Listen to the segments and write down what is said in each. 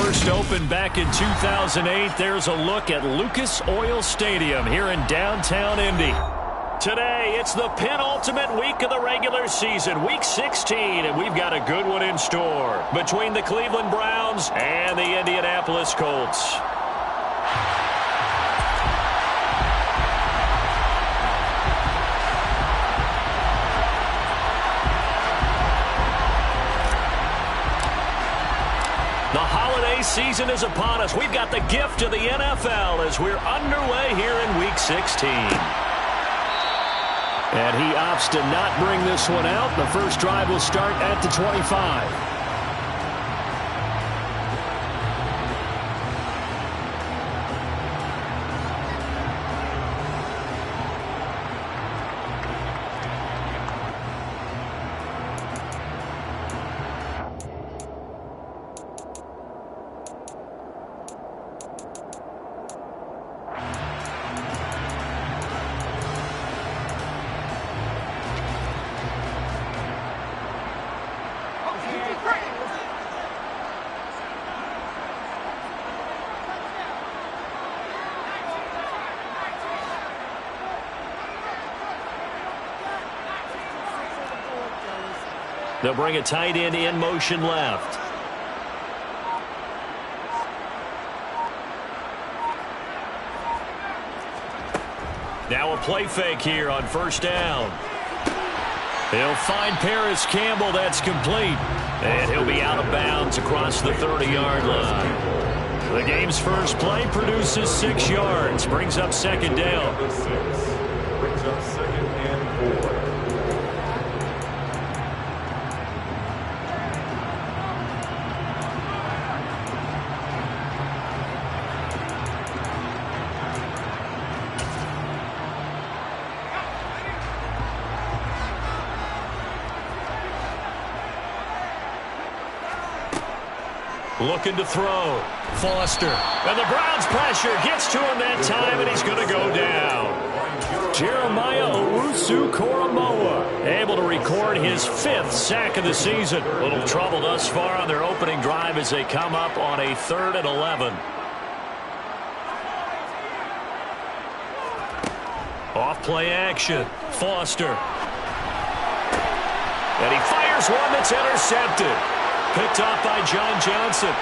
First opened back in 2008, there's a look at Lucas Oil Stadium here in downtown Indy. Today, it's the penultimate week of the regular season, Week 16, and we've got a good one in store between the Cleveland Browns and the Indianapolis Colts. The holiday season is upon us. We've got the gift of the NFL as we're underway here in Week 16. And he opts to not bring this one out. The first drive will start at the 25. They'll bring a tight end in motion left. Now a play fake here on first down. He'll find Paris Campbell. That's complete. And he'll be out of bounds across the 30-yard line. The game's first play produces 6 yards. Brings up second down. Brings up second and 4. Looking to throw. Foster. And the Browns pressure gets to him that time, and he's going to go down. Jeremiah Owusu-Koramoah able to record his 5th sack of the season. A little trouble thus far on their opening drive as they come up on a 3rd and 11. Off play action. Foster. And he fires one that's intercepted. Picked off by John Johnson.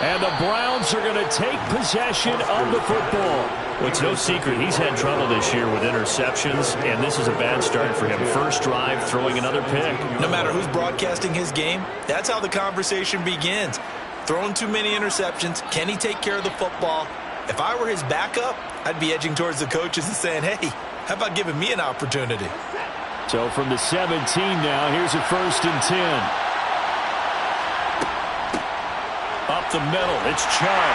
And the Browns are going to take possession of the football. Well, it's no secret he's had trouble this year with interceptions, and this is a bad start for him. First drive, throwing another pick. No matter who's broadcasting his game, that's how the conversation begins. Throwing too many interceptions, can he take care of the football? If I were his backup, I'd be edging towards the coaches and saying, hey, how about giving me an opportunity? So from the 17 now, here's a 1st and 10. Up the middle, it's Chubb.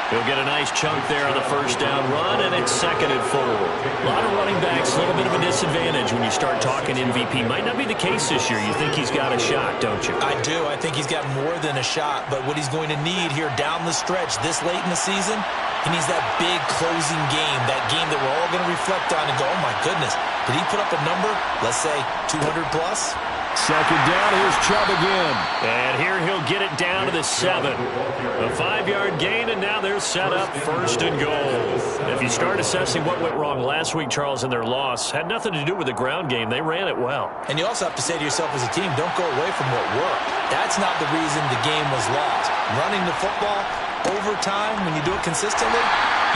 He'll get a nice chunk there on the first down run, and it's 2nd and 4. A lot of running backs, a little bit of a disadvantage when you start talking MVP. Might not be the case this year. You think he's got a shot, don't you? I do. I think he's got more than a shot, but what he's going to need here down the stretch this late in the season, he needs that big closing game, that game that we're all going to reflect on and go, oh my goodness, did he put up a number, let's say 200 plus? 2nd down, here's Chubb again. And here he'll get it down to the 7. A 5-yard gain, and now they're set up 1st and goal. If you start assessing what went wrong last week, Charles, in their loss, had nothing to do with the ground game. They ran it well. And you also have to say to yourself as a team, don't go away from what worked. That's not the reason the game was lost. Running the football over time, when you do it consistently,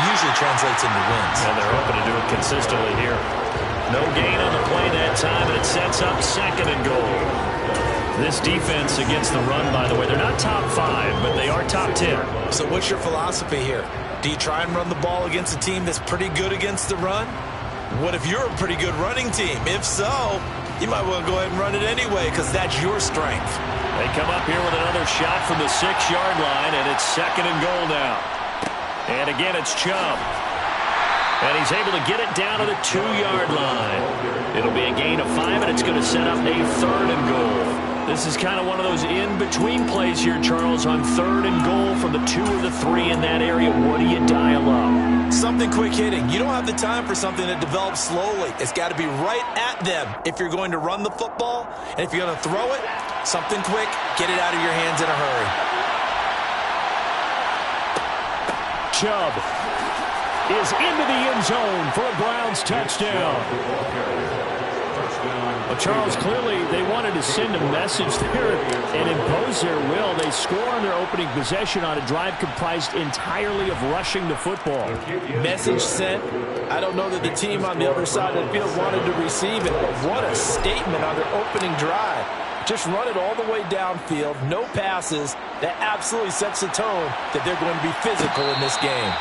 usually translates into wins. And they're hoping to do it consistently here. No gain on the play that time, and it sets up 2nd and goal. This defense against the run, by the way, they're not top 5, but they are top 10. So what's your philosophy here? Do you try and run the ball against a team that's pretty good against the run? What if you're a pretty good running team? If so, you might want to go ahead and run it anyway because that's your strength. They come up here with another shot from the 6-yard line, and it's 2nd and goal now. And again, it's Chubb. And he's able to get it down to the 2-yard line. It'll be a gain of 5, and it's going to set up a 3rd and goal. This is kind of one of those in-between plays here, Charles, on 3rd and goal from the 2 or the 3 in that area. What do you dial up? Something quick hitting. You don't have the time for something that develops slowly. It's got to be right at them if you're going to run the football. And if you're going to throw it, something quick, get it out of your hands in a hurry. Chubb is into the end zone for a Browns touchdown. Well, Charles, clearly they wanted to send a message there and impose their will. They score on their opening possession on a drive comprised entirely of rushing the football. Message sent. I don't know that the team on the other side of the field wanted to receive it, but what a statement on their opening drive. Just run it all the way downfield, no passes. That absolutely sets the tone that they're going to be physical in this game.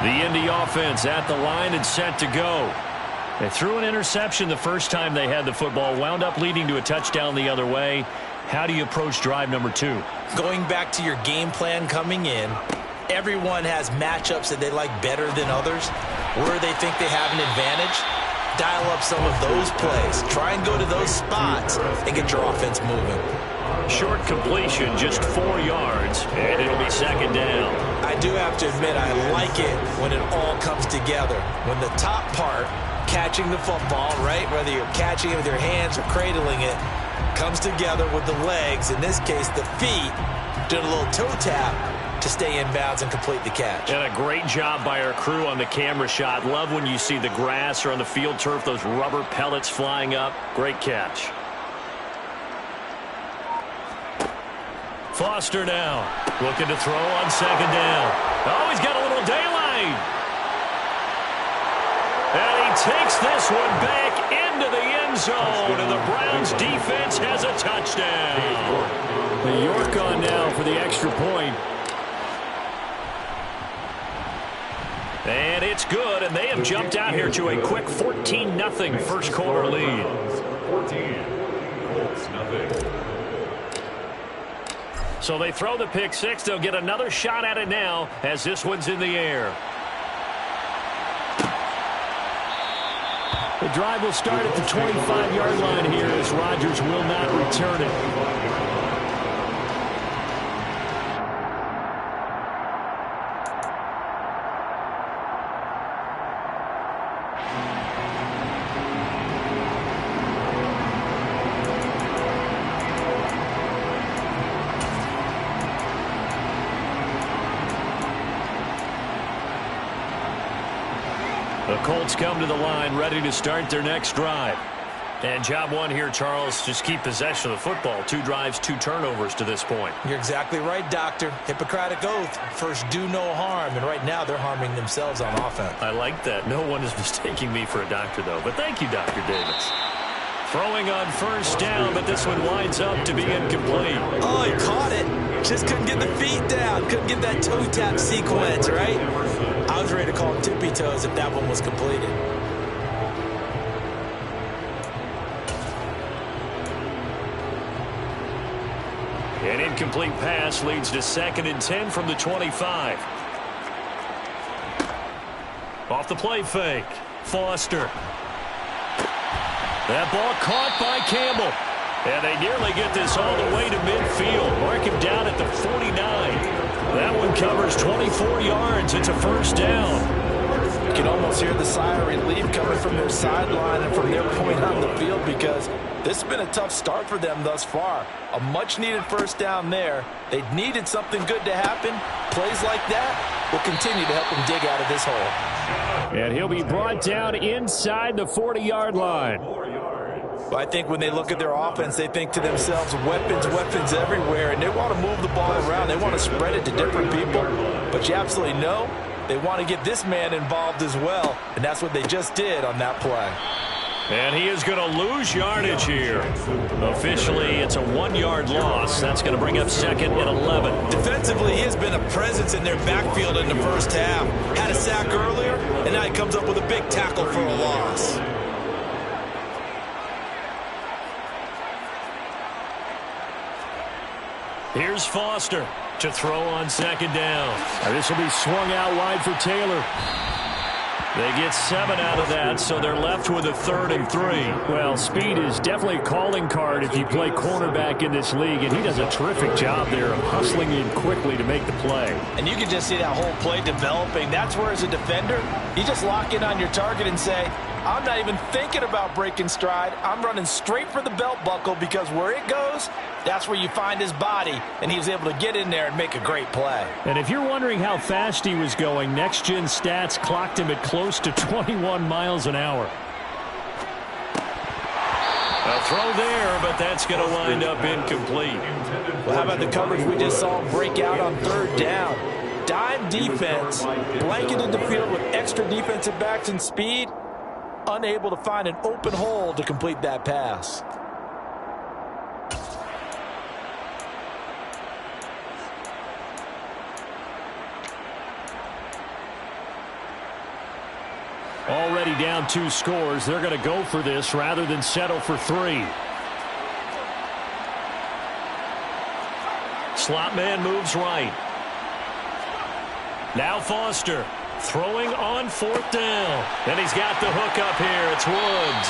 The Indy offense at the line and set to go. They threw an interception the first time they had the football, wound up leading to a touchdown the other way. How do you approach drive number 2? Going back to your game plan coming in, everyone has matchups that they like better than others. Where they think they have an advantage, dial up some of those plays. Try and go to those spots and get your offense moving. Short completion, just 4 yards, and it'll be second down. I do have to admit, I like it when it all comes together. When the top part, catching the football, right, whether you're catching it with your hands or cradling it, comes together with the legs, in this case the feet, doing a little toe tap to stay in bounds and complete the catch. And a great job by our crew on the camera shot. Love when you see the grass or on the field turf, those rubber pellets flying up. Great catch. Foster now, looking to throw on second down. Oh, he's got a little daylight. And he takes this one back into the end zone, and the Browns defense has a touchdown. The York on now for the extra point. And it's good, and they have jumped out here to a quick 14-0 first quarter lead. 14, Colts nothing. So they throw the pick six. They'll get another shot at it now as this one's in the air. The drive will start at the 25-yard line here as Rodgers will not return it. The Colts come to the line ready to start their next drive. And job one here, Charles, just keep possession of the football. 2 drives, 2 turnovers to this point. You're exactly right, Doctor. Hippocratic oath. First, do no harm. And right now, they're harming themselves on offense. I like that. No one is mistaking me for a doctor, though. But thank you, Dr. Davis. Throwing on first down, but this one winds up to be incomplete. Oh, he caught it. Just couldn't get the feet down. Couldn't get that toe tap sequence, right? I was ready to call him tippy toes if that one was completed. An incomplete pass leads to 2nd and 10 from the 25. Off the play fake. Foster. That ball caught by Campbell. And they nearly get this all the way to midfield. Mark him down at the 49. That one covers 24 yards. It's a first down. You can almost hear the sigh of relief coming from their sideline and from their point on the field because this has been a tough start for them thus far. A much-needed first down there. They needed something good to happen. Plays like that will continue to help them dig out of this hole. And he'll be brought down inside the 40-yard line. But I think when they look at their offense, they think to themselves, weapons, weapons everywhere, and they want to move the ball around. They want to spread it to different people. But you absolutely know they want to get this man involved as well, and that's what they just did on that play. And he is going to lose yardage here. Officially, it's a 1-yard loss. That's going to bring up 2nd and 11. Defensively, he has been a presence in their backfield in the first half. Had a sack earlier, and now he comes up with a big tackle for a loss. Here's Foster to throw on 2nd down. This will be swung out wide for Taylor. They get 7 out of that, so they're left with a 3rd and 3. Well, speed is definitely a calling card if you play cornerback in this league, and he does a terrific job there of hustling in quickly to make the play. And you can just see that whole play developing. That's where, as a defender, you just lock in on your target and say, I'm not even thinking about breaking stride. I'm running straight for the belt buckle, because where it goes, that's where you find his body, and he was able to get in there and make a great play. And if you're wondering how fast he was going, Next Gen Stats clocked him at close to 21 miles an hour. A throw there, but that's going to wind up incomplete. Well, how about the coverage we just saw break out on 3rd down? Dime defense, blanketed the field with extra defensive backs and speed, unable to find an open hole to complete that pass. Already down 2 scores. They're going to go for this rather than settle for 3. Slot man moves right. Now Foster throwing on 4th down. And he's got the hook up here. It's Woods.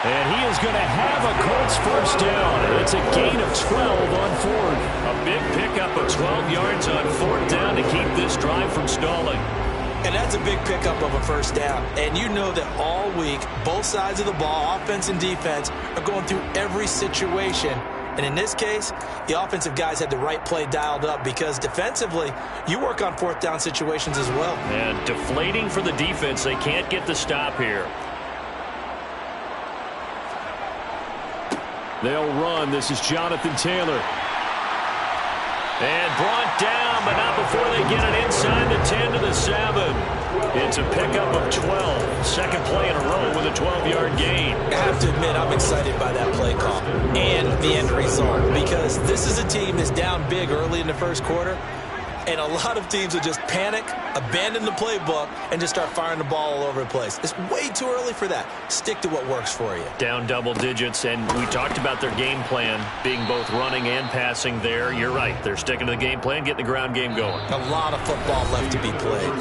And he is going to have a Colts 1st down. It's a gain of 12 on 4th. A big pickup of 12 yards on 4th down to keep this drive from stalling. And that's a big pickup of a 1st down. And you know that all week, both sides of the ball, offense and defense, are going through every situation. And in this case, the offensive guys had the right play dialed up, because defensively, you work on 4th down situations as well. And deflating for the defense. They can't get the stop here. They'll run. This is Jonathan Taylor. And brought down, but not before they get it inside the 10 to the 7. It's a pickup of 12. Second play in a row with a 12-yard gain. I have to admit, I'm excited by that play call and the end result, because this is a team that's down big early in the 1st quarter, and a lot of teams will just panic, abandon the playbook, and just start firing the ball all over the place. It's way too early for that. Stick to what works for you. Down double digits, and we talked about their game plan being both running and passing there. You're right. They're sticking to the game plan, getting the ground game going. A lot of football left to be played.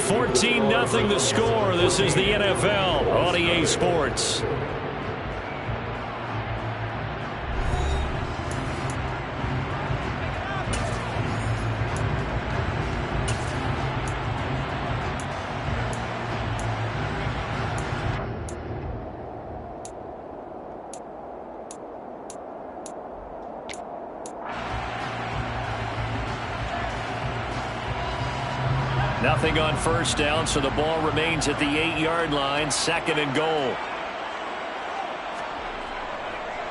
14-0 the score. This is the NFL on EA Sports. Nothing on 1st down, so the ball remains at the 8-yard line. 2nd and goal.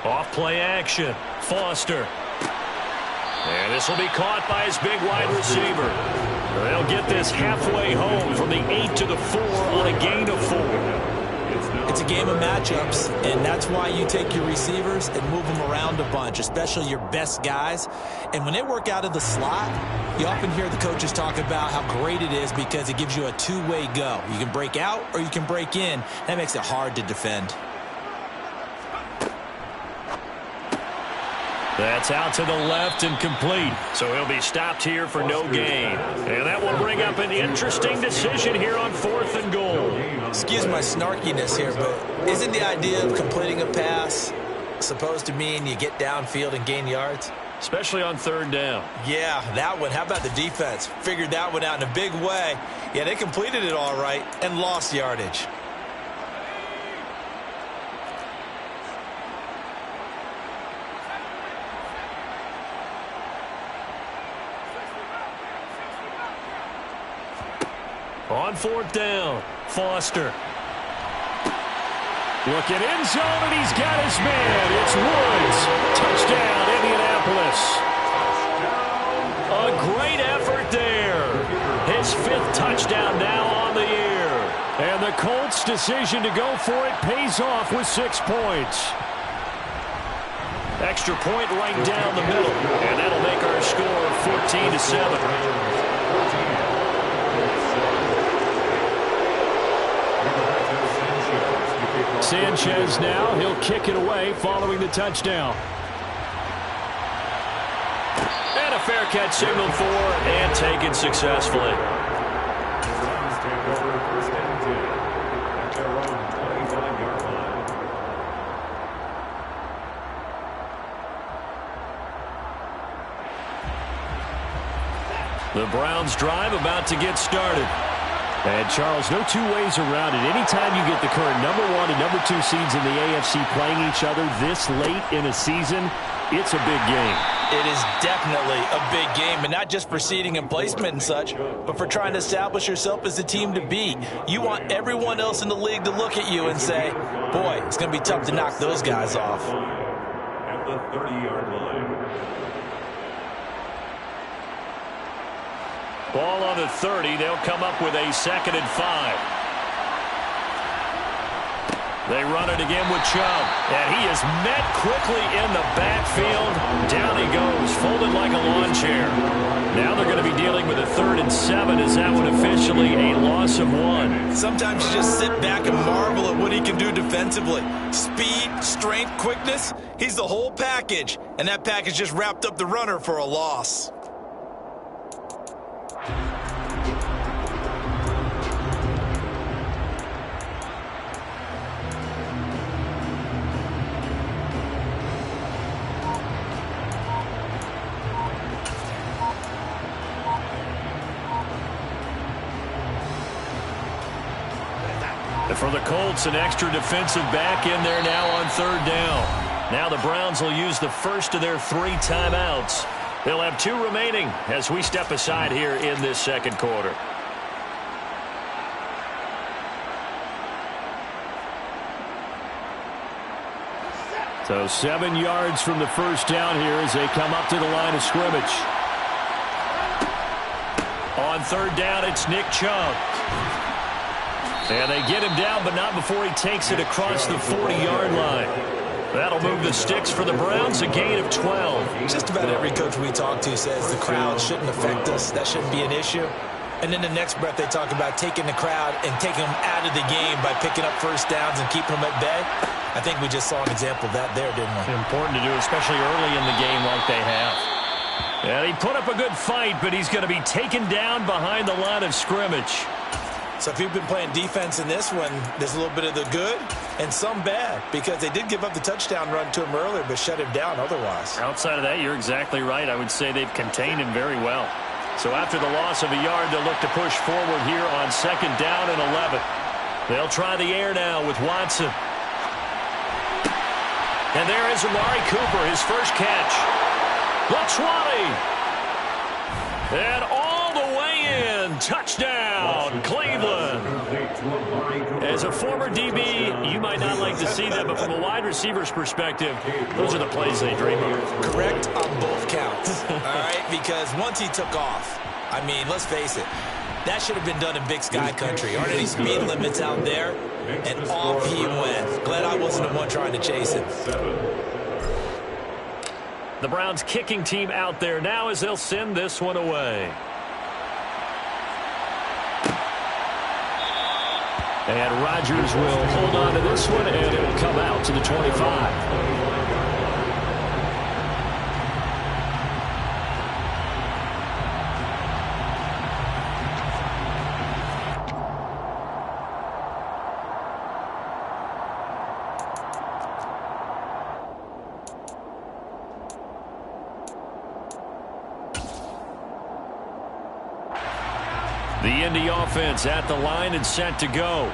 Off play action. Foster. And this will be caught by his big wide receiver. They'll get this halfway home from the 8 to the 4 on a gain of 4. It's a game of matchups, and that's why you take your receivers and move them around a bunch, especially your best guys. And when they work out of the slot, you often hear the coaches talk about how great it is, because it gives you a two-way go. You can break out or you can break in. That makes it hard to defend. That's out to the left and complete. So he'll be stopped here for no gain. And that will bring up an interesting decision here on 4th and goal. Excuse my snarkiness here, but isn't the idea of completing a pass supposed to mean you get downfield and gain yards? Especially on 3rd down. Yeah, that one. How about the defense? Figured that one out in a big way. Yeah, they completed it all right and lost yardage. On 4th down, Foster. Looking end zone, and he's got his man. It's Woods. Touchdown, Indianapolis. A great effort there. His 5th touchdown now on the year. And the Colts' decision to go for it pays off with 6 points. Extra point right down the middle. And that'll make our score 14-7. Sanchez now, he'll kick it away following the touchdown. And a fair catch signaled for and taken successfully. The Browns drive about to get started. And, Charles, no two ways around it. Anytime you get the current #1 and #2 seeds in the AFC playing each other this late in a season, it's a big game. It is definitely a big game, and not just for seeding and placement and such, but for trying to establish yourself as the team to beat. You want everyone else in the league to look at you and say, boy, it's going to be tough to knock those guys off. At the 30-yard line. Ball on the 30. They'll come up with a 2nd and 5. They run it again with Chubb. And he is met quickly in the backfield. Down he goes, folded like a lawn chair. Now they're going to be dealing with a 3rd and 7. Is that one officially a loss of 1? Sometimes you just sit back and marvel at what he can do defensively. Speed, strength, quickness. He's the whole package. And that package just wrapped up the runner for a loss. For the Colts, an extra defensive back in there now on 3rd down. Now the Browns will use the first of their 3 timeouts. They'll have 2 remaining as we step aside here in this 2nd quarter. So 7 yards from the first down here as they come up to the line of scrimmage. On 3rd down, it's Nick Chubb. And they get him down, but not before he takes it across the 40-yard line. That'll move the sticks for the Browns, a gain of 12. Just about every coach we talk to says the crowd shouldn't affect us. That shouldn't be an issue. And then the next breath they talk about taking the crowd and taking them out of the game by picking up first downs and keeping them at bay. I think we just saw an example of that there, didn't we? Important to do, especially early in the game like they have. And he put up a good fight, but he's going to be taken down behind the line of scrimmage. So if you've been playing defense in this one, there's a little bit of the good and some bad, because they did give up the touchdown run to him earlier but shut him down otherwise. Outside of that, you're exactly right. I would say they've contained him very well. So after the loss of a yard, they'll look to push forward here on 2nd down and 11. They'll try the air now with Watson. And there is Amari Cooper, his first catch. The 20. And all the way in. Touchdown, Cleveland. As a former DB, you might not like to see that, but from a wide receiver's perspective, those are the plays they dream of. Correct on both counts, all right? Because once he took off, I mean, let's face it, that should have been done in Big Sky country. Aren't any speed limits out there? And off he went. Glad I wasn't the one trying to chase him. The Browns kicking team out there now as they'll send this one away. And Rodgers will hold on to this one, and it will come out to the 25. The Indy offense at the line and set to go.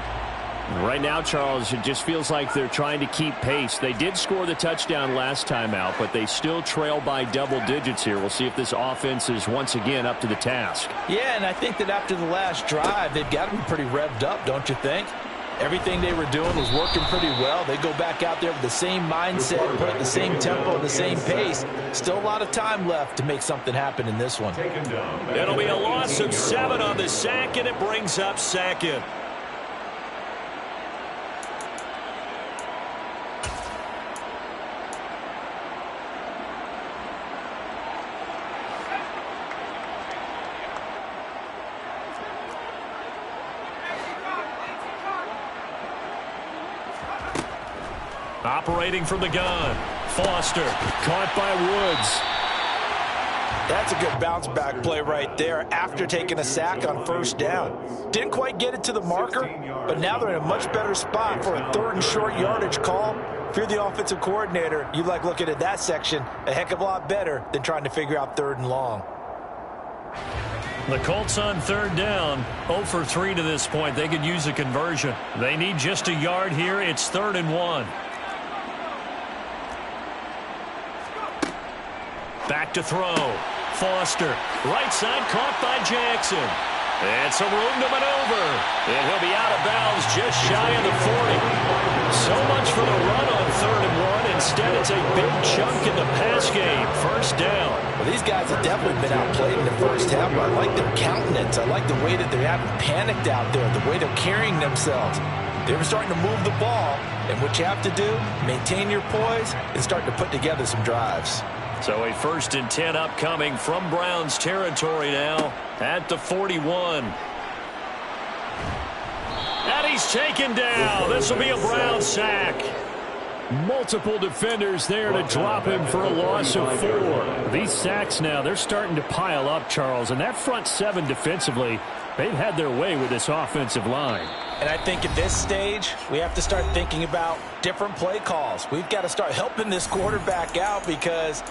Right now, Charles, it just feels like they're trying to keep pace. They did score the touchdown last time out, but they still trail by double digits here. We'll see if this offense is once again up to the task. Yeah, and I think that after the last drive, they've got to be pretty revved up, don't you think? Everything they were doing was working pretty well. They go back out there with the same mindset, put at the same tempo, the same pace. Still a lot of time left to make something happen in this one. It'll be a loss of 7 on the sack, and it brings up 2nd. Operating from the gun, Foster, caught by Woods. That's a good bounce back play right there after taking a sack on first down. Didn't quite get it to the marker, but now they're in a much better spot for a 3rd and short yardage call. If you're the offensive coordinator, you like looking at that section a heck of a lot better than trying to figure out 3rd and long. The Colts on third down, 0 for 3 to this point. They could use a conversion. They need just a yard here. It's 3rd and 1. Back to throw. Foster, right side, caught by Jackson. And some room to maneuver. And he'll be out of bounds just shy of the 40. So much for the run on 3rd and 1. Instead, it's a big chunk in the pass game. First down. Well, these guys have definitely been outplayed in the first half, but I like their countenance. I like the way that they haven't panicked out there, the way they're carrying themselves. They were starting to move the ball, and what you have to do, maintain your poise and start to put together some drives. So a 1st and 10 upcoming from Browns territory now at the 41. And he's taken down. This will be a Brown sack. Multiple defenders there to drop him for a loss of 4. These sacks now, they're starting to pile up, Charles. And that front 7 defensively, they've had their way with this offensive line. And I think at this stage, we have to start thinking about different play calls. We've got to start helping this quarterback out because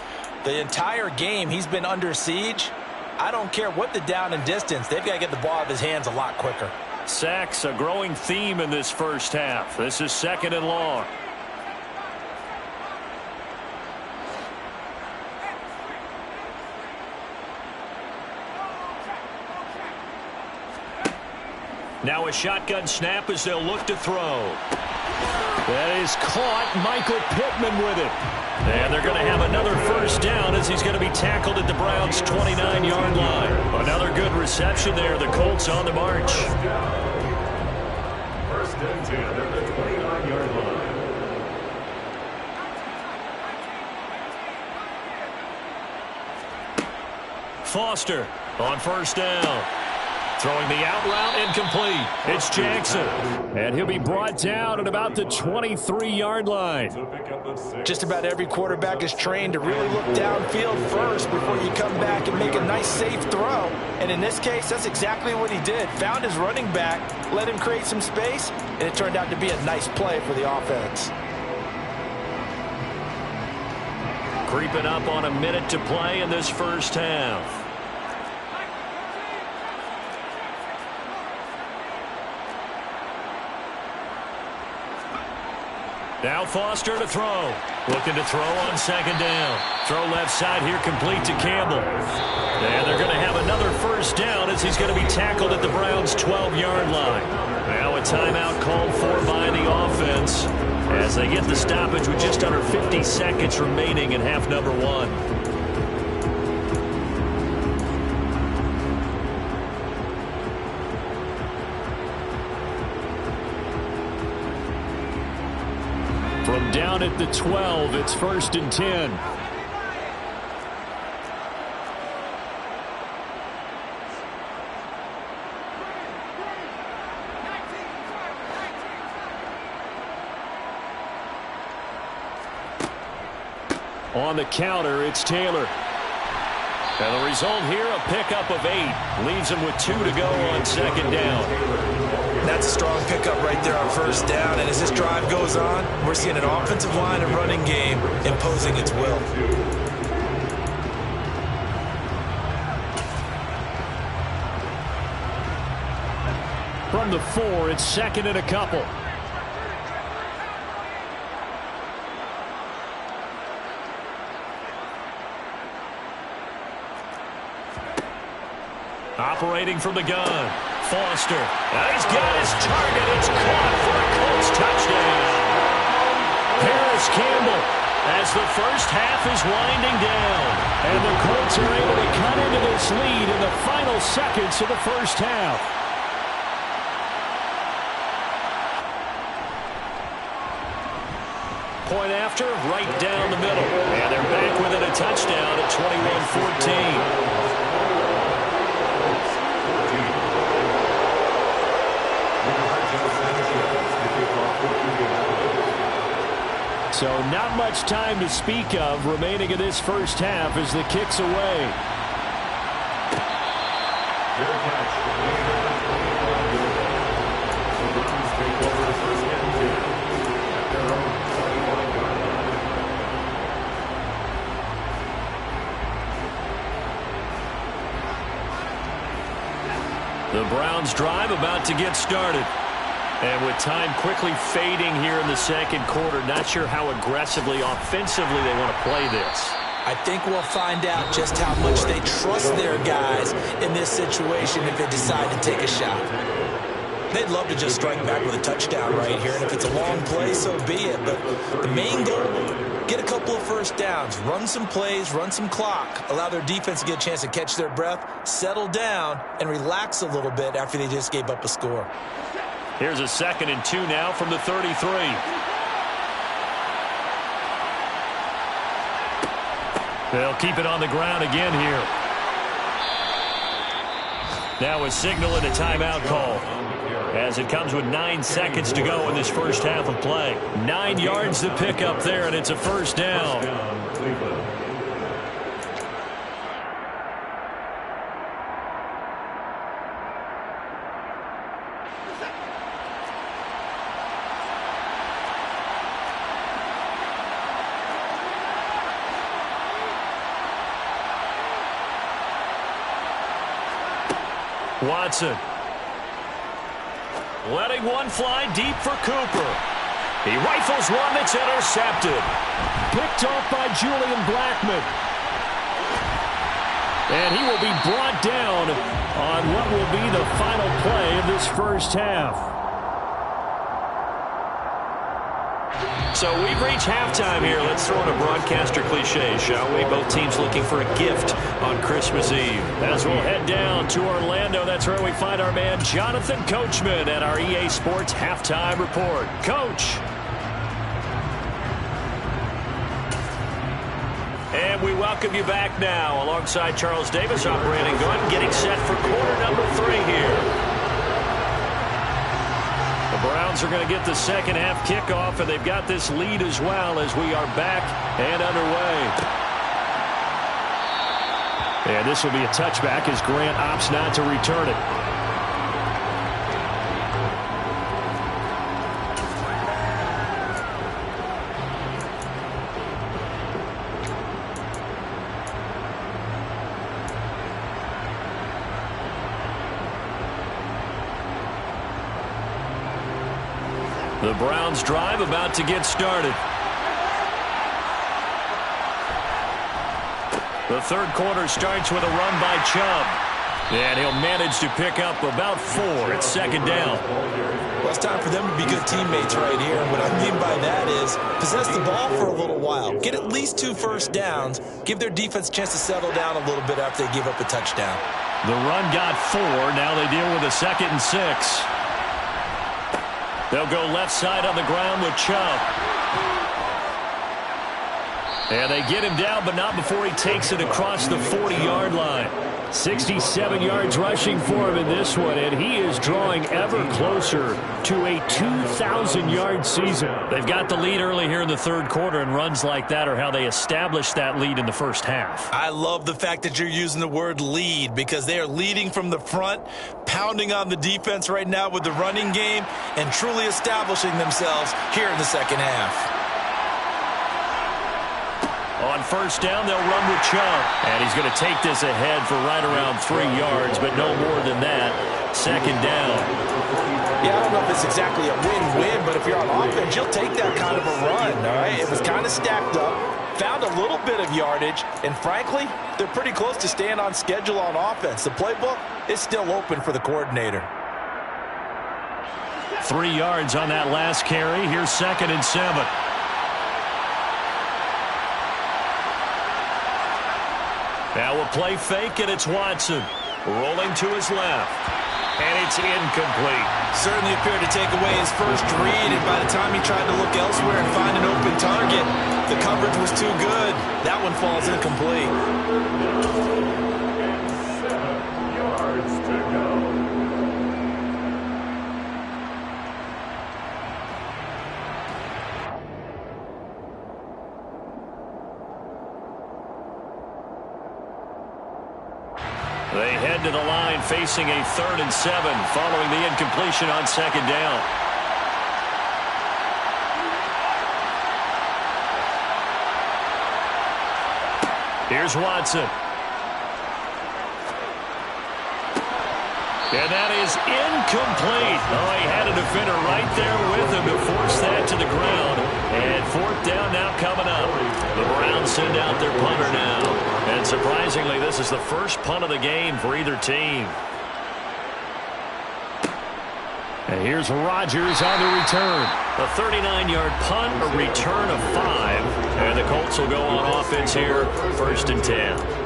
the entire game he's been under siege. I don't care what the down and distance. They've got to get the ball out of his hands a lot quicker. Sacks, a growing theme in this first half. This is 2nd and long. Now a shotgun snap as they'll look to throw. That is caught. Michael Pittman with it. And they're going to have another first down as he's going to be tackled at the Browns' 29-yard line. Another good reception there. The Colts on the march. 1st and 10 at the 29-yard line. Foster on first down. Throwing the out route incomplete. It's Jackson. And he'll be brought down at about the 23-yard line. Just about every quarterback is trained to really look downfield first before you come back and make a nice, safe throw. And in this case, that's exactly what he did. Found his running back, let him create some space, and it turned out to be a nice play for the offense. Creeping up on a minute to play in this first half. Now Foster to throw. Looking to throw on 2nd down. Throw left side here complete to Campbell. And they're going to have another first down as he's going to be tackled at the Browns' 12-yard line. Now a timeout called for by the offense as they get the stoppage with just under 50 seconds remaining in half number 1. From down at the 12, it's 1st and 10. On the counter, it's Taylor. And the result here, a pickup of 8. Leaves him with 2 to go on 2nd down. That's a strong pickup right there on first down. And as this drive goes on, we're seeing an offensive line and running game imposing its will. From the 4, it's 2nd and a couple. Operating from the gun. Foster. And he's got his target. It's caught for a Colts touchdown. Paris Campbell as the first half is winding down. And the Colts are able to cut into this lead in the final seconds of the first half. Point after, right down the middle. And they're back within a touchdown at 21-14. So not much time to speak of remaining in this first half as the kick's away. The Browns drive about to get started. And with time quickly fading here in the second quarter, not sure how aggressively, offensively they want to play this. I think we'll find out just how much they trust their guys in this situation if they decide to take a shot. They'd love to just strike back with a touchdown right here, and if it's a long play, so be it. But the main goal, get a couple of first downs, run some plays, run some clock, allow their defense to get a chance to catch their breath, settle down, and relax a little bit after they just gave up a score. Here's a 2nd and 2 now from the 33. They'll keep it on the ground again here. Now a signal and a timeout call, as it comes with 9 seconds to go in this first half of play. 9 yards to pick up there, and it's a first down. Watson letting one fly deep for Cooper. He rifles one that's intercepted. Picked off by Julian Blackmon. And he will be brought down on what will be the final play of this first half. So we've reached halftime here. Let's throw in a broadcaster cliche, shall we? Both teams looking for a gift on Christmas Eve. As we'll head down to Orlando, that's where we find our man Jonathan Coachman at our EA Sports Halftime Report. Coach. And we welcome you back now alongside Charles Davis. I'm Brandon Gunn, getting set for quarter number 3 here. The Browns are going to get the second half kickoff, and they've got this lead as well as we are back and underway. And this will be a touchback as Grant opts not to return it. The Browns drive about to get started. The third quarter starts with a run by Chubb. And he'll manage to pick up about 4. It's second down. Well, it's time for them to be good teammates right here. And what I mean by that is possess the ball for a little while. Get at least 2 first downs. Give their defense a chance to settle down a little bit after they give up a touchdown. The run got 4. Now they deal with a 2nd and 6. They'll go left side on the ground with Chubb. And they get him down, but not before he takes it across the 40-yard line. 67 yards rushing for him in this one, and he is drawing ever closer to a 2,000-yard season. They've got the lead early here in the third quarter, and runs like that are how they established that lead in the first half. I love the fact that you're using the word lead, because they are leading from the front, pounding on the defense right now with the running game, and truly establishing themselves here in the second half. On first down, they'll run with Chubb. And he's going to take this ahead for right around 3 yards, but no more than that. Second down. Yeah, I don't know if it's exactly a win-win, but if you're on offense, you'll take that kind of a run, all right? It was kind of stacked up, found a little bit of yardage, and frankly, they're pretty close to staying on schedule on offense. The playbook is still open for the coordinator. 3 yards on that last carry. Here's 2nd and 7. Now a play fake, and it's Watson. Rolling to his left. And it's incomplete. Certainly appeared to take away his first read, and by the time he tried to look elsewhere and find an open target, the coverage was too good. That one falls incomplete. 7 yards to go. They head to the line facing a 3rd and 7 following the incompletion on second down. Here's Watson. And that is incomplete. Oh, he had a defender right there with him to force that to the ground. And fourth down now coming up. The Browns send out their punter now. And surprisingly, this is the first punt of the game for either team. And here's Rodgers on the return. A 39-yard punt, a return of 5. And the Colts will go on offense here, 1st and 10.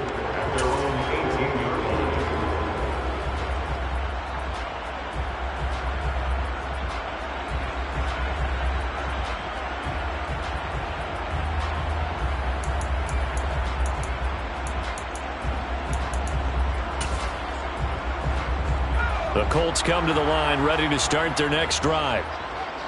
The Colts come to the line ready to start their next drive.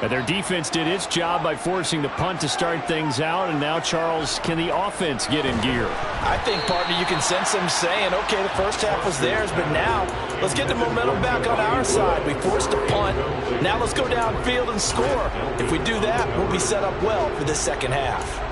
And their defense did its job by forcing the punt to start things out. And now, Charles, can the offense get in gear? I think, partner, you can sense them saying, okay, the first half was theirs, but now let's get the momentum back on our side. We forced a punt. Now let's go downfield and score. If we do that, we'll be set up well for the second half.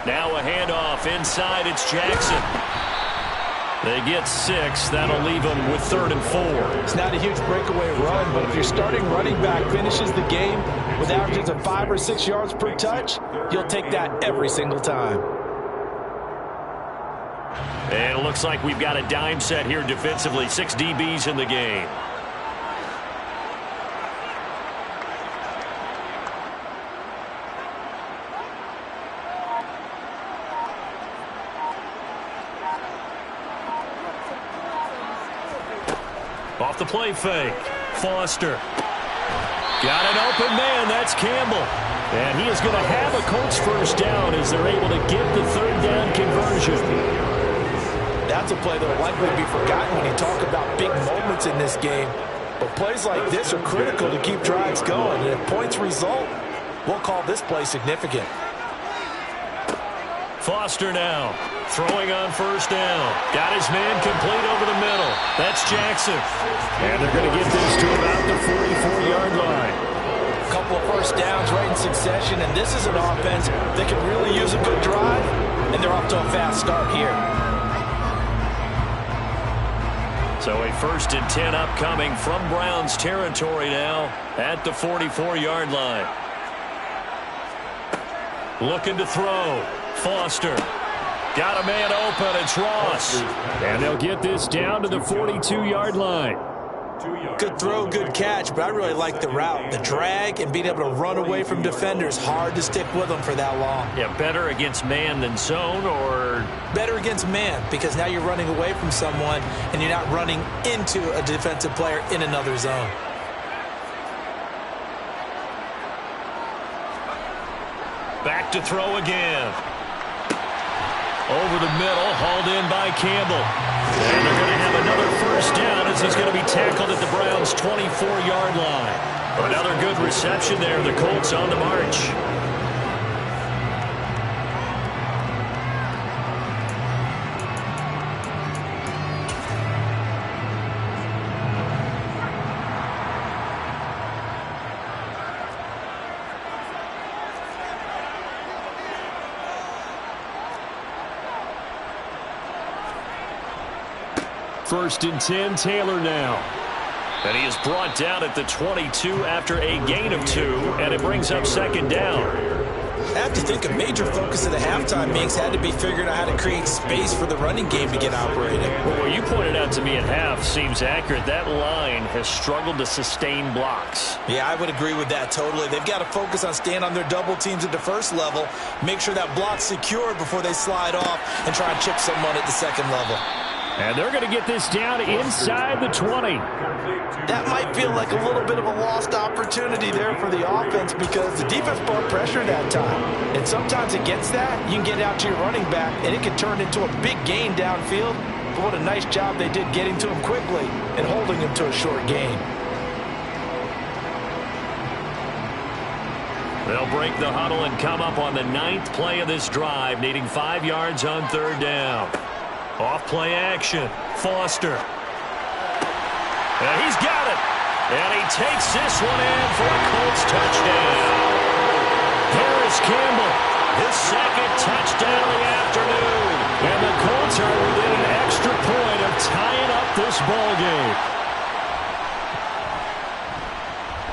Now a handoff inside. It's Jackson. They get 6. That'll leave them with 3rd and 4. It's not a huge breakaway run, but if your starting running back finishes the game with averages of 5 or 6 yards per touch, you'll take that every single time. And it looks like we've got a dime set here defensively. 6 DBs in the game. Off the play fake. Foster. Got an open man. That's Campbell. And he is going to have a Colts first down as they're able to get the 3rd down conversion. That's a play that will likely be forgotten when you talk about big moments in this game. But plays like this are critical to keep drives going. And if points result, we'll call this play significant. Foster now, throwing on first down. Got his man complete over the middle. That's Jackson. And they're going to get this to about the 44-yard line. A couple of first downs right in succession, and this is an offense that could really use a good drive, and they're off to a fast start here. So a 1st and 10 upcoming from Browns territory now at the 44-yard line. Looking to throw. Foster. Got a man open. It's Ross. And they'll get this down to the 42-yard line. Good throw, good catch, but I really like the route. The drag and being able to run away from defenders. Hard to stick with them for that long. Yeah, better against man than zone, or? Better against man, because now you're running away from someone and you're not running into a defensive player in another zone. Back to throw again. Over the middle, hauled in by Campbell. And they're going to have another first down as he's going to be tackled at the Browns' 24-yard line. Another good reception there. The Colts on the march. First and 10, Taylor now. And he is brought down at the 22 after a gain of 2, and it brings up 2nd down. I have to think a major focus of the halftime mix had to be figuring out how to create space for the running game to get operating. Well, what you pointed out to me at half seems accurate. That line has struggled to sustain blocks. Yeah, I would agree with that totally. They've got to focus on staying on their double teams at the first level, make sure that block's secured before they slide off and try and chip someone at the second level. And they're going to get this down inside the 20. That might feel like a little bit of a lost opportunity there for the offense because the defense brought pressure that time. And sometimes against that, you can get out to your running back, and it can turn into a big gain downfield. But what a nice job they did getting to him quickly and holding him to a short gain. They'll break the huddle and come up on the 9th play of this drive, needing 5 yards on 3rd down. Off play action. Foster. And he's got it. And he takes this one in for a Colts touchdown. Paris Campbell, his 2nd touchdown of the afternoon. And the Colts are within an extra point of tying up this ball game.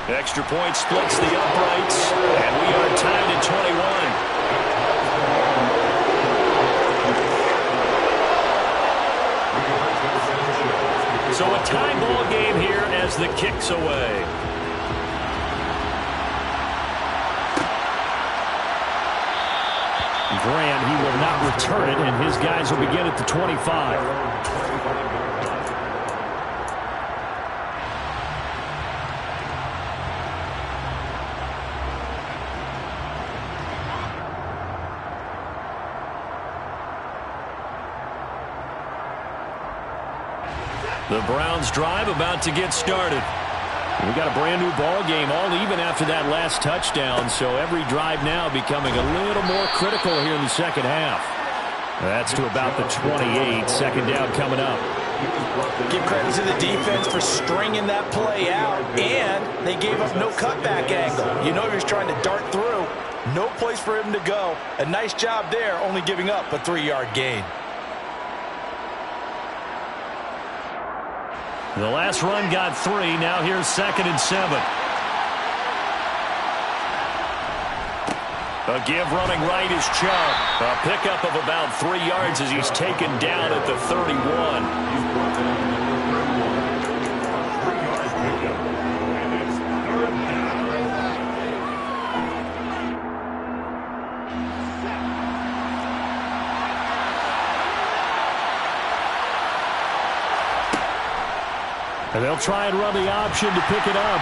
Extra point splits the uprights, and we are tied at 21. So a tie ball game here as the kick's away. Grant, he will not return it, and his guys will begin at the 25. The Browns drive about to get started. We got a brand new ball game, all even after that last touchdown, so every drive now becoming a little more critical here in the second half. That's to about the 28. 2nd down coming up. Give credit to the defense for stringing that play out, and they gave up no cutback angle. You know he was trying to dart through. No place for him to go. A nice job there, only giving up a 3-yard gain. The last run got 3. Now here's 2nd and 7. A give running right is Chubb. A pickup of about 3 yards as he's taken down at the 31. And they'll try and run the option to pick it up.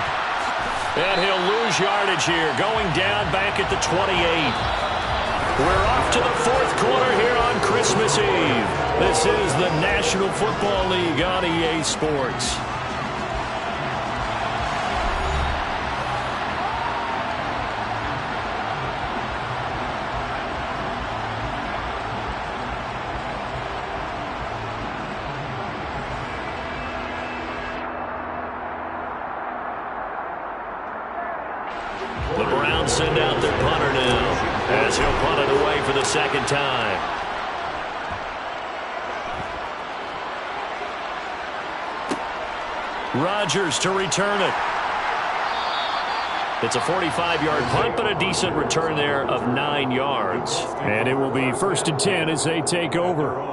And he'll lose yardage here, going down back at the 28. We're off to the 4th quarter here on Christmas Eve. This is the National Football League on EA Sports. The Browns send out their punter now as he'll punt it away for the 2nd time. Rodgers to return it. It's a 45-yard punt, but a decent return there of 9 yards. And it will be 1st and 10 as they take over.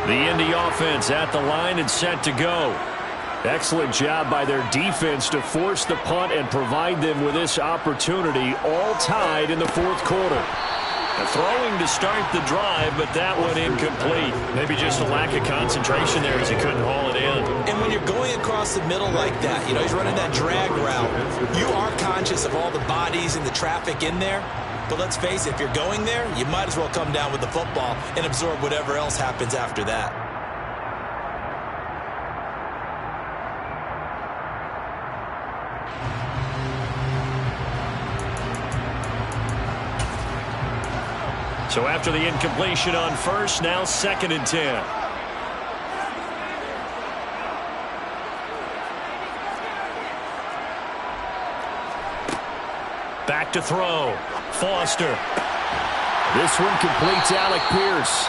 The Indy offense at the line and set to go. Excellent job by their defense to force the punt and provide them with this opportunity, all tied in the 4th quarter. Throwing to start the drive, but that one incomplete. Maybe just a lack of concentration there as he couldn't haul it in. And when you're going across the middle like that, you know, he's running that drag route, you are conscious of all the bodies and the traffic in there. But let's face it, if you're going there, you might as well come down with the football and absorb whatever else happens after that. So after the incompletion on 1st, now 2nd and 10. Back to throw. Foster. This one completes Alec Pierce.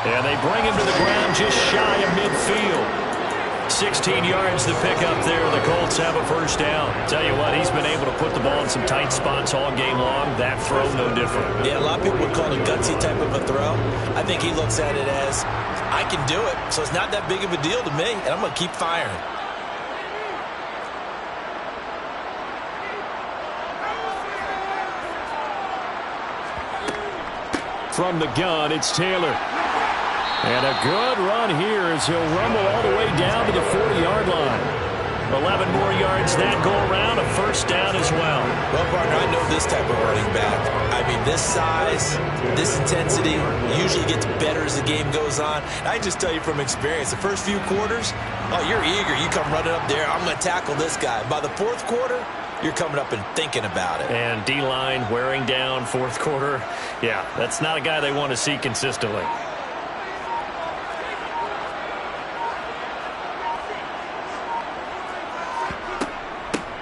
And they bring him to the ground just shy of midfield. 16 yards to pick up there. The Colts have a 1st down. Tell you what, he's been able to put the ball in some tight spots all game long. That throw, no different. Yeah, a lot of people would call it a gutsy type of a throw. I think he looks at it as, I can do it, so it's not that big of a deal to me, and I'm going to keep firing. From the gun, it's Taylor. And a good run here as he'll rumble all the way down to the 40-yard line. 11 more yards that go around, a first down as well. Well, partner, I know this type of running back. I mean, this size, this intensity usually gets better as the game goes on. I just tell you from experience, the first few quarters, oh, you're eager. You come running up there, I'm going to tackle this guy. By the fourth quarter, you're coming up and thinking about it. And D-line wearing down fourth quarter. Yeah, that's not a guy they want to see consistently.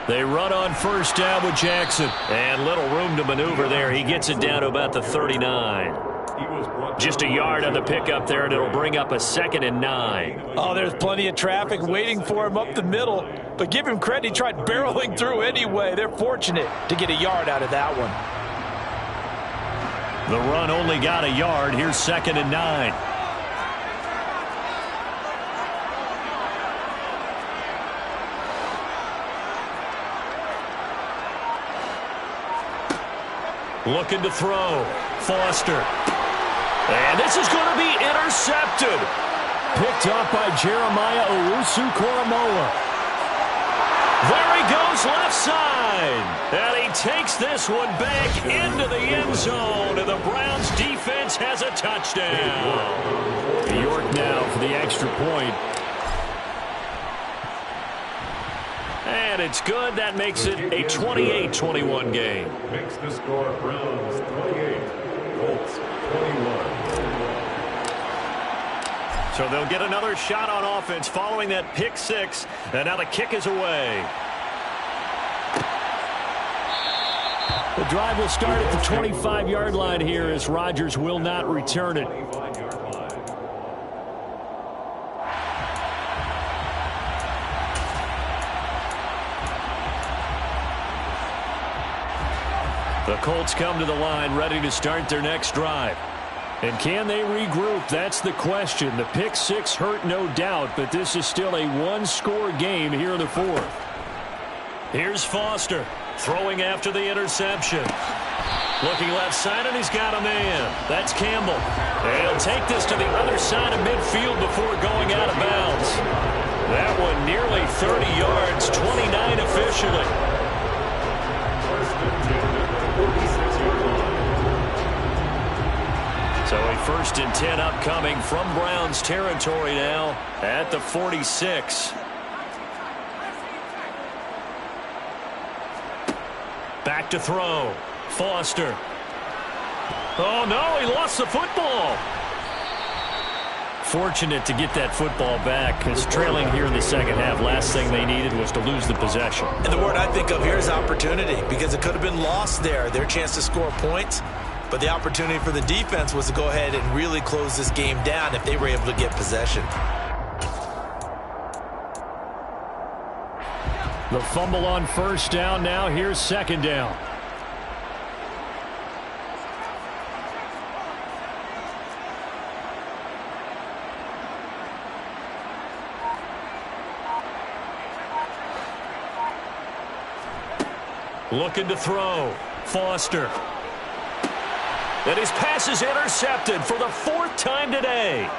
They run on first down with Jackson. And little room to maneuver there. He gets it down to about the 39. Just a yard on the pickup there, and it'll bring up a 2nd and 9. Oh, there's plenty of traffic waiting for him up the middle. But give him credit, he tried barreling through anyway. They're fortunate to get a yard out of that one. The run only got a yard. Here's 2nd and 9. Looking to throw. Foster. And this is going to be intercepted. Picked off by Jeremiah Owusu-Koramoah. There he goes left side. And he takes this one back into the end zone. And the Browns defense has a touchdown. York now for the extra point. And it's good. That makes it a 28-21 game. Makes the score Browns 28, Colts 21. So they'll get another shot on offense following that pick six. And now the kick is away. The drive will start at the 25-yard line here as Rodgers will not return it. The Colts come to the line ready to start their next drive. And can they regroup? That's the question. The pick six hurt, no doubt, but this is still a one-score game here in the fourth. Here's Foster throwing after the interception. Looking left side, and he's got a man. That's Campbell. And he'll take this to the other side of midfield before going out of bounds. That one nearly 30 yards, 29 officially. So a 1st and 10 upcoming from Browns territory now at the 46. Back to throw. Foster. Oh, no, he lost the football. Fortunate to get that football back because trailing here in the second half, last thing they needed was to lose the possession. And the word I think of here is opportunity because it could have been lost there. Their chance to score points. But the opportunity for the defense was to go ahead and really close this game down if they were able to get possession. The fumble on first down. Now here's 2nd down. Looking to throw. Foster. And his pass is intercepted for the 4th time today.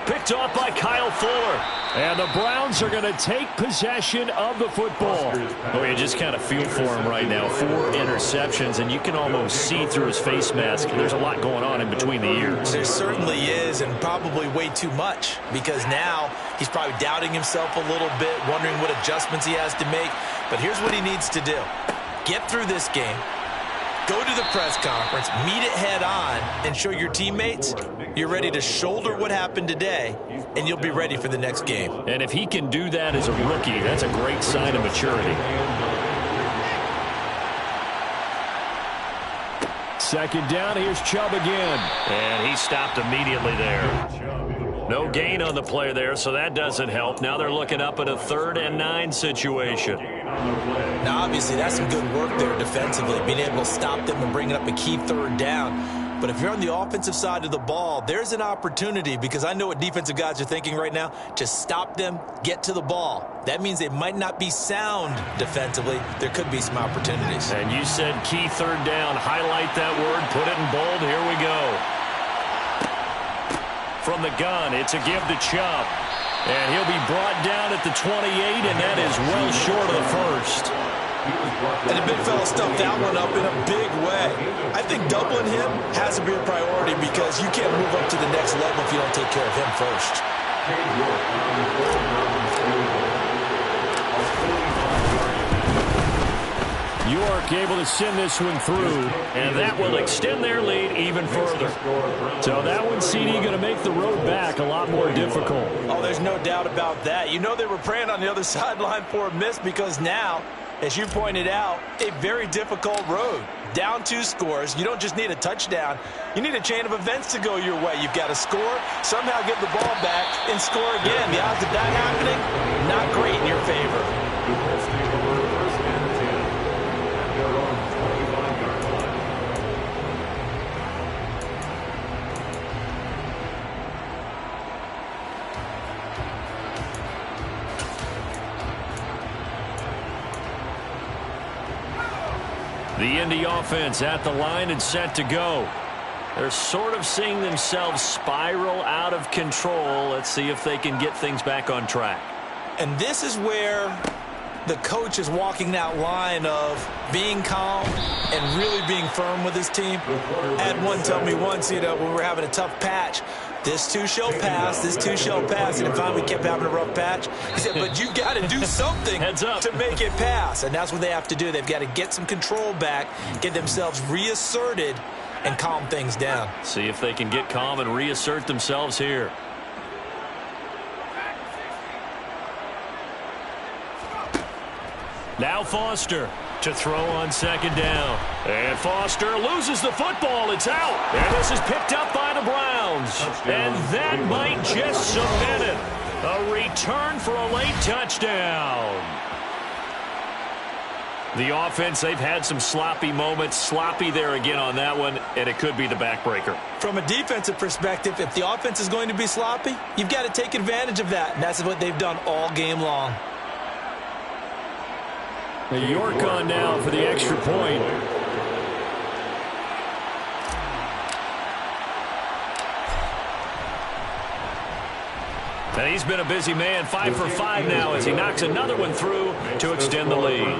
Picked off by Kyle Fuller. And the Browns are going to take possession of the football. Oh, you just kind of feel for him right now. 4 interceptions, and you can almost see through his face mask. There's a lot going on in between the ears. There certainly is, and probably way too much, because now he's probably doubting himself a little bit, wondering what adjustments he has to make. But here's what he needs to do. Get through this game. Go to the press conference, meet it head on, and show your teammates you're ready to shoulder what happened today, and you'll be ready for the next game. And if he can do that as a rookie, that's a great sign of maturity. 2nd down, here's Chubb again. And he stopped immediately there. No gain on the play there, so that doesn't help. Now they're looking up at a 3rd and 9 situation. Now, obviously, that's some good work there defensively, being able to stop them and bringing up a key 3rd down. But if you're on the offensive side of the ball, there's an opportunity, because I know what defensive guys are thinking right now, to stop them, get to the ball. That means they might not be sound defensively. There could be some opportunities. And you said key 3rd down. Highlight that word, put it in bold. Here we go. From the gun, it's a give to Chubb. And he'll be brought down at the 28, and that is well short of the first. And the big fella stuffed that one up in a big way. I think doubling him has to be a priority because you can't move up to the next level if you don't take care of him first. York able to send this one through, and that will extend their lead even further. So that one, CD, going to make the road back a lot more difficult. Oh, there's no doubt about that. You know they were praying on the other sideline for a miss because now, as you pointed out, a very difficult road. Down 2 scores. You don't just need a touchdown. You need a chain of events to go your way. You've got to score, somehow get the ball back, and score again. The odds of that happening, not great in your favor. The Indy offense at the line and set to go. They're sort of seeing themselves spiral out of control. Let's see if they can get things back on track. And this is where the coach is walking that line of being calm and really being firm with his team. I had one tell me once, when we were having a tough patch, this too shall pass, this too shall pass. And finally we kept having a rough patch. He said, but you got to do something to make it pass. And that's what they have to do. They've got to get some control back, get themselves reasserted, and calm things down. See if they can get calm and reassert themselves here. Now Foster to throw on second down. And Foster loses the football. It's out. And this is picked up by the Browns. And that might just cement it. A return for a late touchdown. The offense, they've had some sloppy moments. Sloppy there again on that one, and it could be the backbreaker. From a defensive perspective, if the offense is going to be sloppy, you've got to take advantage of that. And that's what they've done all game long. York on now for the extra point. And he's been a busy man, 5 for 5 now as he knocks another one through to extend the lead.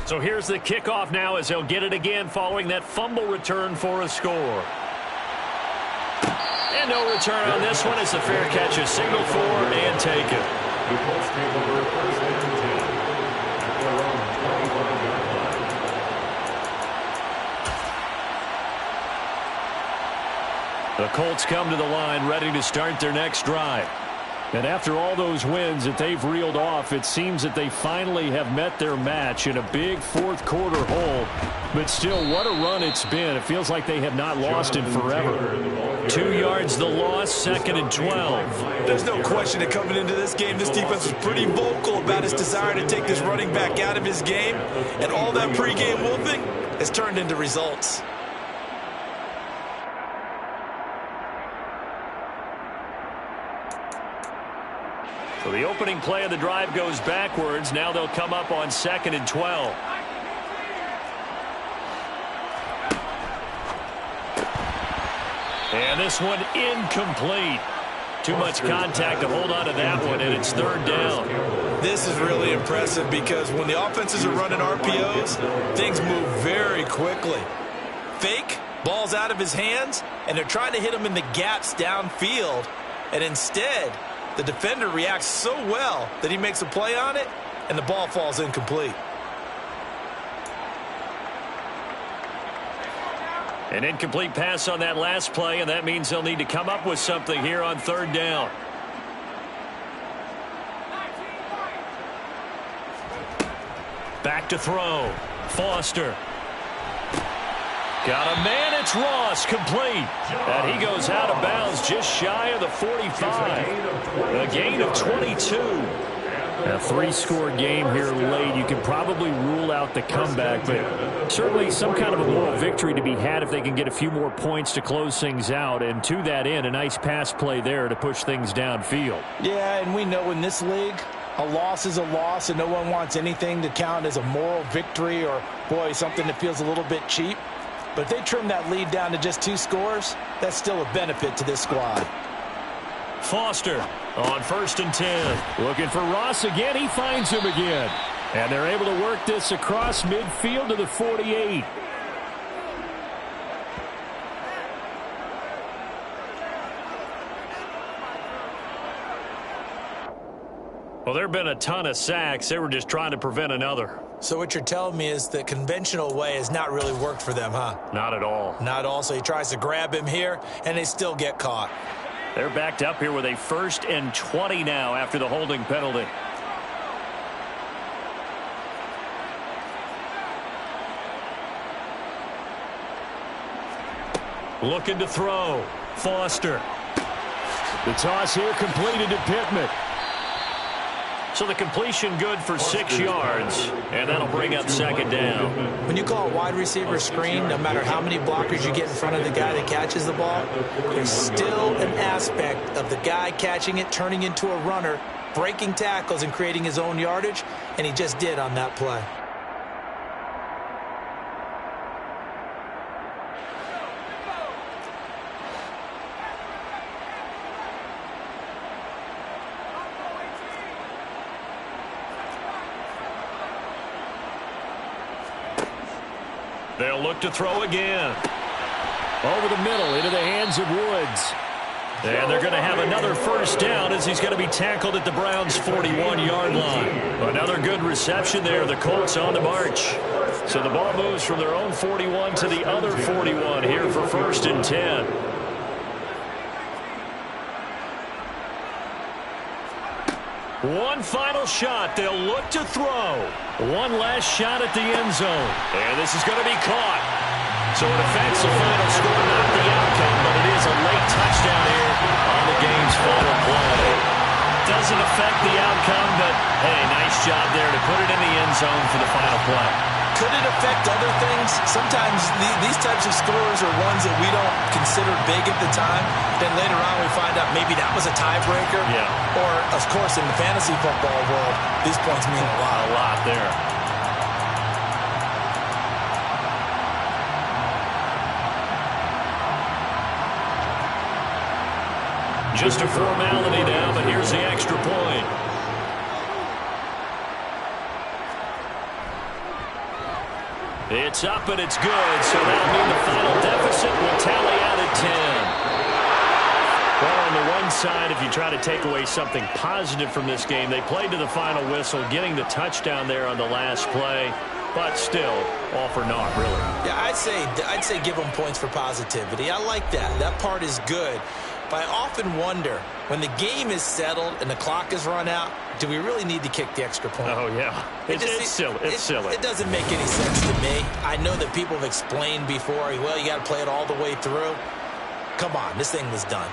So here's the kickoff now as he'll get it again following that fumble return for a score. And no return on this one. It's a fair catch, a signal for and taken. The Colts come to the line ready to start their next drive. And after all those wins that they've reeled off, it seems that they finally have met their match in a big fourth quarter hole. But still, what a run it's been. It feels like they have not lost in forever. 2 yards the loss, 2nd and 12. There's no question that coming into this game, this defense was pretty vocal about its desire to take this running back out of his game. And all that pregame wolfing has turned into results. So the opening play of the drive goes backwards. Now they'll come up on 2nd and 12. And this one incomplete. Too much contact to hold on to that one, and it's 3rd down. This is really impressive because when the offenses are running RPOs, things move very quickly. Fake, ball's out of his hands, and they're trying to hit him in the gaps downfield. And instead, the defender reacts so well that he makes a play on it, and the ball falls incomplete. An incomplete pass on that last play, and that means they'll need to come up with something here on 3rd down. Back to throw. Foster. Got a man, it's Ross, complete. And he goes out of bounds just shy of the 45. A gain of 22. A three-score game here late. You can probably rule out the comeback, but certainly some kind of a moral victory to be had if they can get a few more points to close things out. And to that end, a nice pass play there to push things downfield. Yeah, and we know in this league, a loss is a loss, and no one wants anything to count as a moral victory or, boy, something that feels a little bit cheap. But if they trim that lead down to just 2 scores, that's still a benefit to this squad. Foster on 1st and 10. Looking for Ross again. He finds him again. And they're able to work this across midfield to the 48. Well, there have been a ton of sacks. They were just trying to prevent another. So what you're telling me is the conventional way has not really worked for them, huh? Not at all. Not at all. So he tries to grab him here, and they still get caught. They're backed up here with a 1st and 20 now after the holding penalty. Looking to throw. Foster. The toss here completed to Pittman. So the completion good for 6 yards, and that'll bring up 2nd down. When you call a wide receiver screen, no matter how many blockers you get in front of the guy that catches the ball, there's still an aspect of the guy catching it, turning into a runner, breaking tackles and creating his own yardage, and he just did on that play. They'll look to throw again. Over the middle into the hands of Woods. And they're going to have another 1st down as he's going to be tackled at the Browns' 41-yard line. Another good reception there. The Colts on the march. So the ball moves from their own 41 to the other 41 here for 1st and 10. One final shot. They'll look to throw. One last shot at the end zone. And this is going to be caught. So it affects the final score, not the outcome, but it is a late touchdown here on the game's final play. Doesn't affect the outcome, but, hey, nice job there to put it in the end zone for the final play. Could it affect other things? Sometimes these types of scores are ones that we don't consider big at the time. Then later on we find out maybe that was a tiebreaker. Yeah. Or, of course, in the fantasy football world, these points mean a lot. A lot there. Just a formality now, but here's the extra point. It's up and it's good, so that'll mean the final deficit will tally out at 10. Well, on the one side, if you try to take away something positive from this game, they played to the final whistle, getting the touchdown there on the last play, but still, all for naught, really. Yeah, I'd say give them points for positivity. I like that. That part is good. But I often wonder, when the game is settled and the clock is run out, do we really need to kick the extra point? Oh, yeah. It's silly. It's silly. It doesn't make any sense to me. I know that people have explained before, well, you got to play it all the way through. Come on, this thing was done.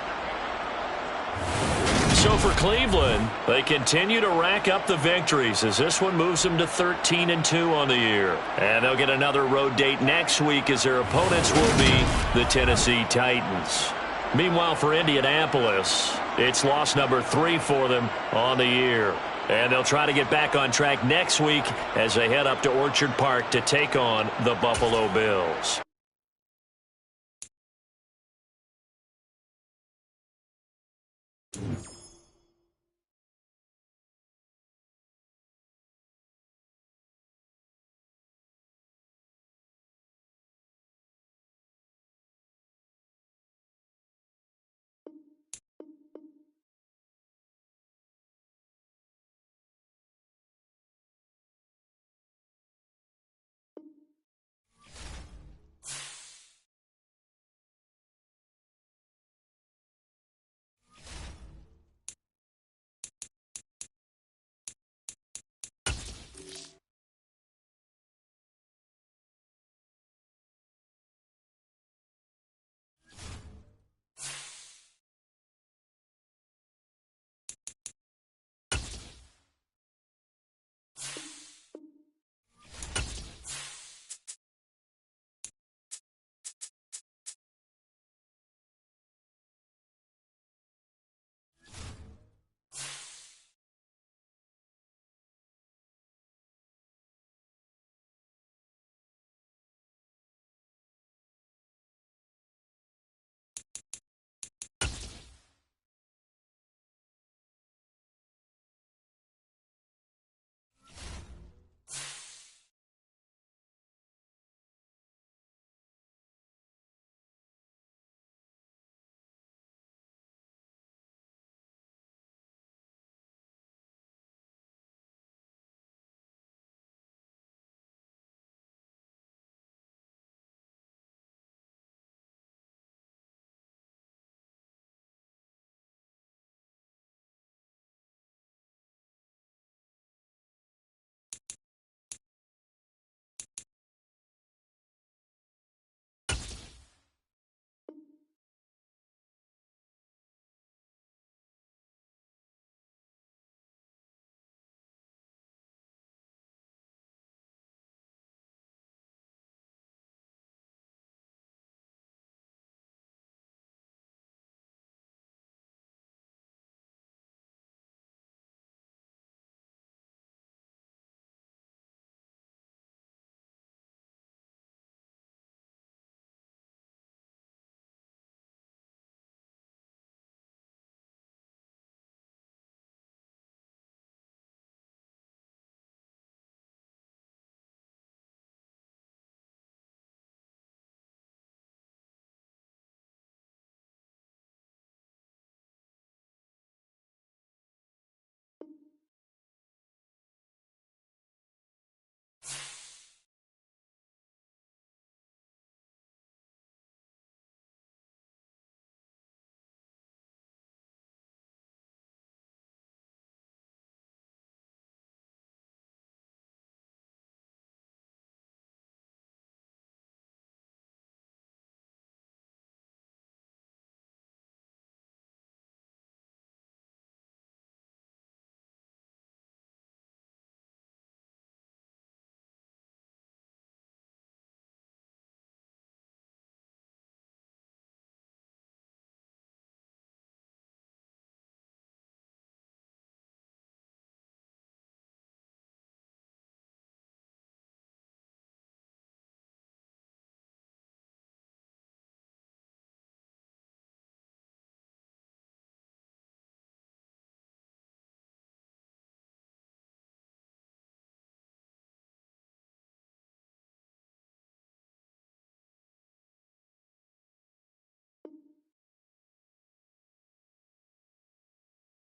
So for Cleveland, they continue to rack up the victories as this one moves them to 13-2 on the year. And they'll get another road date next week as their opponents will be the Tennessee Titans. Meanwhile, for Indianapolis, it's loss number 3 for them on the year. And they'll try to get back on track next week as they head up to Orchard Park to take on the Buffalo Bills.